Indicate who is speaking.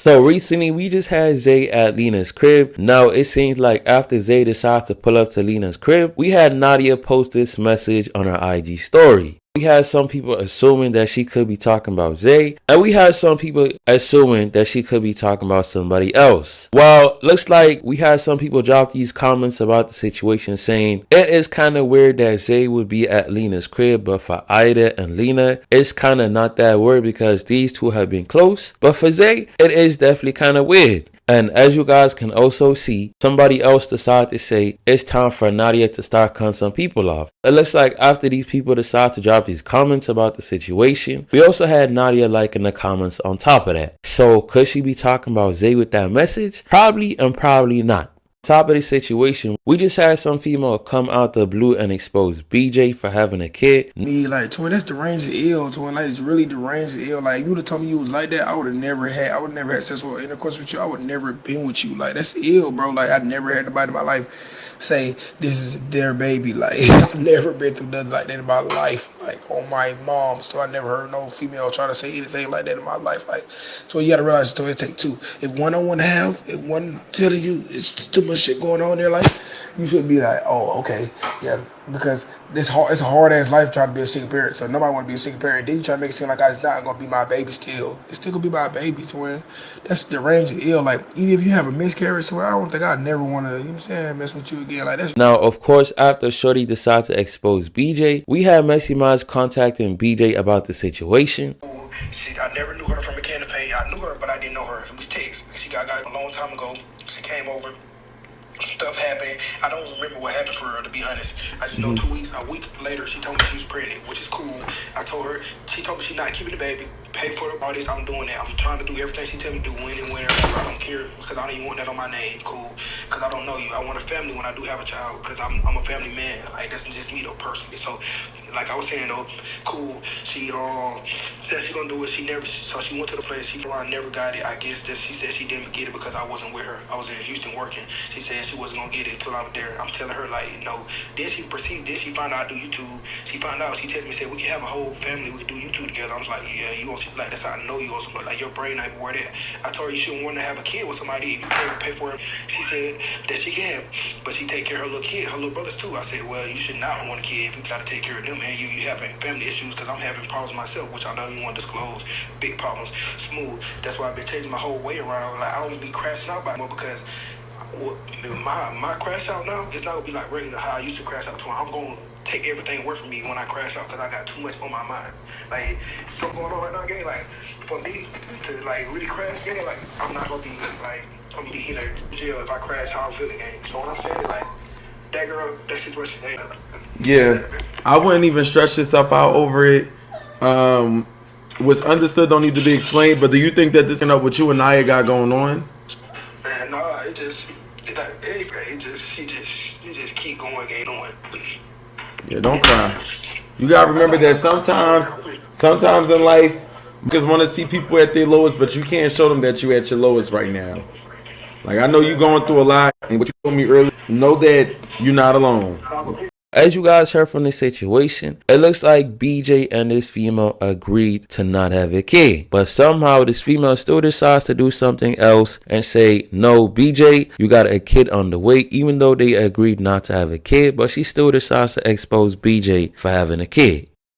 Speaker 1: So recently we just had Zay at Lena's crib. Now it seems like after Zay decided to pull up to Lena's crib, we had Nadia post this message on her IG story. We had some people assuming that she could be talking about Zay, and we had some people assuming that she could be talking about somebody else. Well, looks like we had some people drop these comments about the situation saying it is kind of weird that Zay would be at Lena's crib, but for Ida and Lena, it's kind of not that weird because these two have been close. But for Zay, it is definitely kind of weird. And as you guys can also see, somebody else decided to say it's time for Nadia to start cutting some people off. It looks like after these people decide to drop these comments about the situation, we also had Nadia liking the comments on top of that. So could she be talking about Zay with that message? Probably and probably not. Top of the situation, we just had some female come out the blue and expose BJ for having a kid.
Speaker 2: Me, like, twin, that's deranged and ill, twin. Like, it's really deranged and ill. Like, if you would have told me you was like that, I would never had sexual intercourse with you. I would never have been with you. Like, that's ill, bro. Like, I've never had nobody in my life say this is their baby. Like, I've never been through nothing like that in my life. Like, on my mom, so I never heard no female try to say anything like that in my life. Like, so you gotta realize it take two. If one don't want to have, if one telling you it's too much shit going on in their life, you should be like, oh, okay, yeah, because it's a hard ass life trying to be a single parent. So nobody want to be a single parent. Then you try to make it seem like it's not gonna be my baby still. It's still gonna be my baby, twin. That's the range of ill. Like, even if you have a miscarriage, twin, I don't think I'd never want to, you know what I'm saying, mess with you again. Like, that's.
Speaker 1: Now, of course, after Shorty decided to expose BJ, we had Messy Miles contacting BJ about the situation.
Speaker 2: I never knew her from a can of paint. I knew her, but I didn't know her. It was text. She got a long time ago. She came over. Stuff happened. I don't remember what happened for her, to be honest. I just know a week later, she told me she was pregnant, which is cool. I told her, she told me she's not keeping the baby. Pay for all this, I'm doing that. I'm trying to do everything she tell me to do, when and whenever. I don't care, because I don't even want that on my name. Cool. Because I don't know you. I want a family when I do have a child, because I'm a family man. Like, that's just me, though, personally. So, like I was saying, though, cool. She said she gonna do it. So she went to the place. She never got it. I guess that she said she didn't get it because I wasn't with her. I was in Houston working. She said she wasn't gonna get it until I was there. I'm telling her, like, no. Then she found out I do YouTube. She found out. She texted me, said we can have a whole family. We can do YouTube together. I was like, yeah, you also like that's how I know you also like your brain ain't where that. I told her you shouldn't want to have a kid with somebody if you can't pay for it. She said that she can, but she take care of her little kid, her little brothers too. I said, well, you should not want a kid if you gotta take care of them, and you having family issues, because I'm having problems myself, which I know you want to disclose. Big problems. Smooth. That's why I've been changing my whole way around. Like, I don't be crashing out by more because my crash out now is not gonna be like regular how I used to crash out to. I'm gonna take everything away from me when I crash out because I got too much on my mind. Like, something going on right now, gang. Like, for me to like really crash, gang, like I'm not gonna be like I'm gonna be in a jail if I crash how I'm feeling, gang. So what I'm saying is, like, that girl, that situation, gang.
Speaker 3: Yeah, I wouldn't even stress yourself out over it. What's understood don't need to be explained. But do you think that this end up what you and Nadia got going on?
Speaker 2: Man, no, she just keep going, ain't doing.
Speaker 3: Yeah, don't cry. You gotta remember that sometimes in life, you just want to see people at their lowest, but you can't show them that you're at your lowest right now. Like, I know you're going through a lot, and what you told me earlier, know that you're not alone.
Speaker 1: As you guys heard from the situation, it looks like BJ and this female agreed to not have a kid. But somehow this female still decides to do something else and say, no, BJ, you got a kid on the way, even though they agreed not to have a kid. But she still decides to expose BJ for having a kid.